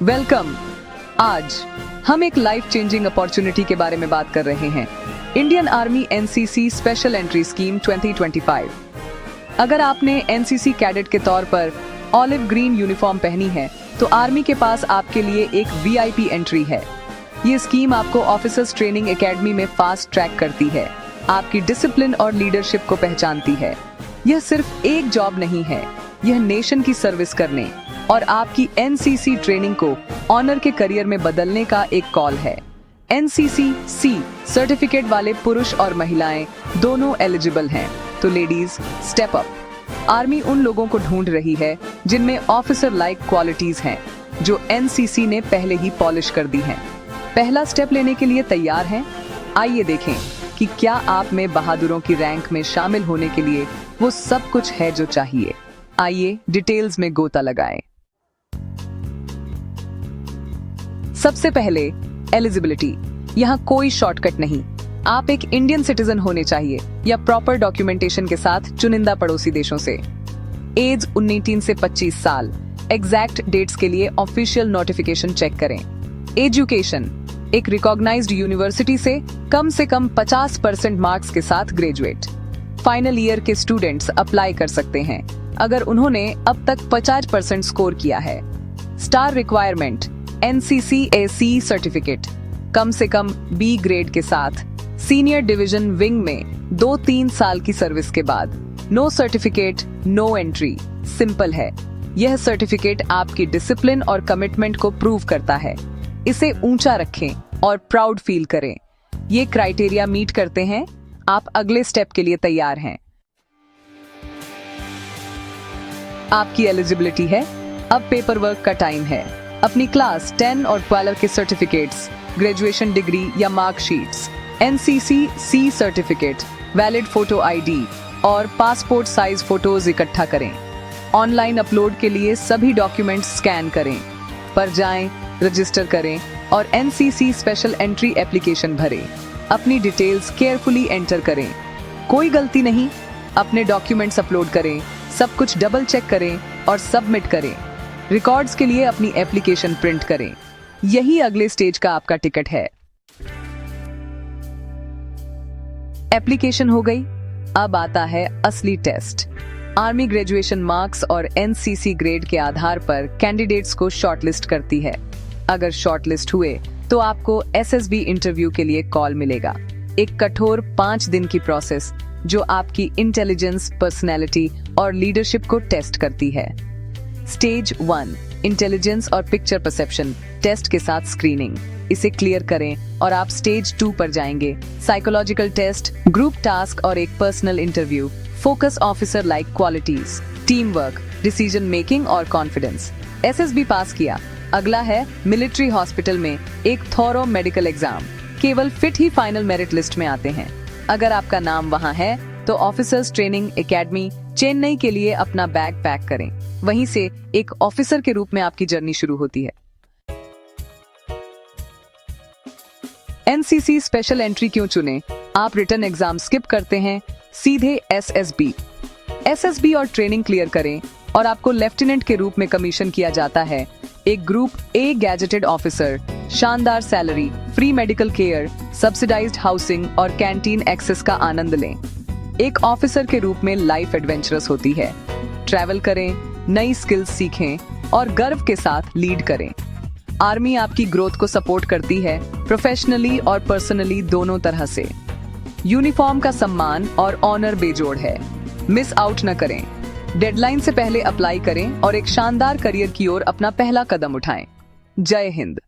Welcome. आज हम एक लाइफ चेंजिंग अपॉर्चुनिटी के बारे में बात कर रहे हैं, Indian army NCC special entry scheme 2025। अगर आपने एनसीसी कैडेट के तौर पर ऑलिव ग्रीन यूनिफॉर्म पहनी है तो आर्मी के पास आपके लिए एक वीआईपी एंट्री है। ये स्कीम आपको ऑफिसर्स ट्रेनिंग एकेडमी में फास्ट ट्रैक करती है, आपकी डिसिप्लिन और लीडरशिप को पहचानती है। यह सिर्फ एक जॉब नहीं है, यह नेशन की सर्विस करने और आपकी एनसीसी ट्रेनिंग को ऑनर के करियर में बदलने का एक कॉल है। एनसीसी सी सर्टिफिकेट वाले पुरुष और महिलाएं दोनों एलिजिबल हैं, तो लेडीज स्टेप अप। आर्मी उन लोगों को ढूंढ रही है जिनमें ऑफिसर लाइक क्वालिटीज हैं, जो एनसीसी ने पहले ही पॉलिश कर दी हैं। पहला स्टेप लेने के लिए तैयार हैं? आइए देखें कि क्या आप में बहादुरों की रैंक में शामिल होने के लिए वो सब कुछ है जो चाहिए। आइए डिटेल्स में गोता लगाएं। सबसे पहले एलिजिबिलिटी। यहाँ कोई शॉर्टकट नहीं, आप एक इंडियन सिटीजन होने चाहिए या प्रॉपर डॉक्यूमेंटेशन के साथ चुनिंदा पड़ोसी देशों से। एज 19 से 25 साल। एग्जैक्ट डेट्स के लिए ऑफिशियल नोटिफिकेशन चेक करें। एजुकेशन, एक रिकॉग्नाइज्ड यूनिवर्सिटी से कम 50% मार्क्स के साथ ग्रेजुएट। फाइनल ईयर के स्टूडेंट्स अप्लाई कर सकते हैं अगर उन्होंने अब तक 50% स्कोर किया है। स्टार रिक्वायरमेंट, NCCAC सर्टिफिकेट, कम से कम बी ग्रेड के साथ सीनियर डिवीजन विंग में 2-3 साल की सर्विस के बाद। No certificate no entry. Simple है, यह सर्टिफिकेट आपकी डिसिप्लिन और कमिटमेंट को प्रूव करता है। इसे ऊंचा रखें और प्राउड फील करें। ये क्राइटेरिया मीट करते हैं, आप अगले स्टेप के लिए तैयार हैं। आपकी एलिजिबिलिटी है, अब पेपर वर्क का टाइम है। अपनी क्लास 10 और 12 के सर्टिफिकेट्स, ग्रेजुएशन डिग्री या marksheets, NCC C certificate, valid photo ID और पासपोर्ट साइज फोटोज इकट्ठा करें। ऑनलाइन अपलोड के लिए सभी डॉक्यूमेंट्स स्कैन करें। पर जाएं, रजिस्टर करें और एनसीसी स्पेशल एंट्री एप्लीकेशन भरें। अपनी डिटेल्स केयरफुली एंटर करें, कोई गलती नहीं। अपने डॉक्यूमेंट्स अपलोड करें, सब कुछ डबल चेक करें और सबमिट करें। रिकॉर्ड्स के लिए अपनी एप्लीकेशन प्रिंट करें। यही अगले स्टेज का आपका टिकट है। एप्लीकेशन हो गई, अब आता है असली टेस्ट। आर्मी ग्रेजुएशन मार्क्स और एनसीसी ग्रेड के आधार पर कैंडिडेट्स को शॉर्टलिस्ट करती है। अगर शॉर्टलिस्ट हुए तो आपको एसएसबी इंटरव्यू के लिए कॉल मिलेगा। एक कठोर 5 दिन की प्रोसेस जो आपकी इंटेलिजेंस, पर्सनैलिटी और लीडरशिप को टेस्ट करती है। स्टेज 1 इंटेलिजेंस और पिक्चर परसेप्शन टेस्ट के साथ स्क्रीनिंग। इसे क्लियर करें और आप स्टेज 2 पर जाएंगे। साइकोलॉजिकल टेस्ट, ग्रुप टास्क और एक personal interview. Focus officer like qualities, team work, decision making और कॉन्फिडेंस। एसएसबी पास किया, अगला है मिलिट्री हॉस्पिटल में एक थॉरो मेडिकल एग्जाम। केवल फिट ही फाइनल मेरिट लिस्ट में आते हैं। अगर आपका नाम वहां है तो ऑफिसर्स ट्रेनिंग एकेडमी चेन्नई के लिए अपना बैग पैक करें। वहीं से एक ऑफिसर के रूप में आपकी जर्नी शुरू होती है। एनसीसी स्पेशल एंट्री क्यों चुने? आप रिटन एग्जाम स्किप करते हैं, सीधे एसएसबी और ट्रेनिंग क्लियर करें और आपको लेफ्टिनेंट के रूप में कमीशन किया जाता है। एक ग्रुप ए गैजेटेड ऑफिसर, शानदार salary, free medical care, subsidised housing और कैंटीन एक्सेस का आनंद लें। एक ऑफिसर के रूप में लाइफ एडवेंचरस होती है। ट्रैवल करें, नई स्किल्स सीखें और गर्व के साथ लीड करें। आर्मी आपकी ग्रोथ को सपोर्ट करती है, प्रोफेशनली और पर्सनली दोनों तरह से। यूनिफॉर्म का सम्मान और ऑनर बेजोड़ है, मिस आउट न करें। डेडलाइन से पहले अप्लाई करें और एक शानदार करियर की ओर अपना पहला कदम उठाएं। जय हिंद।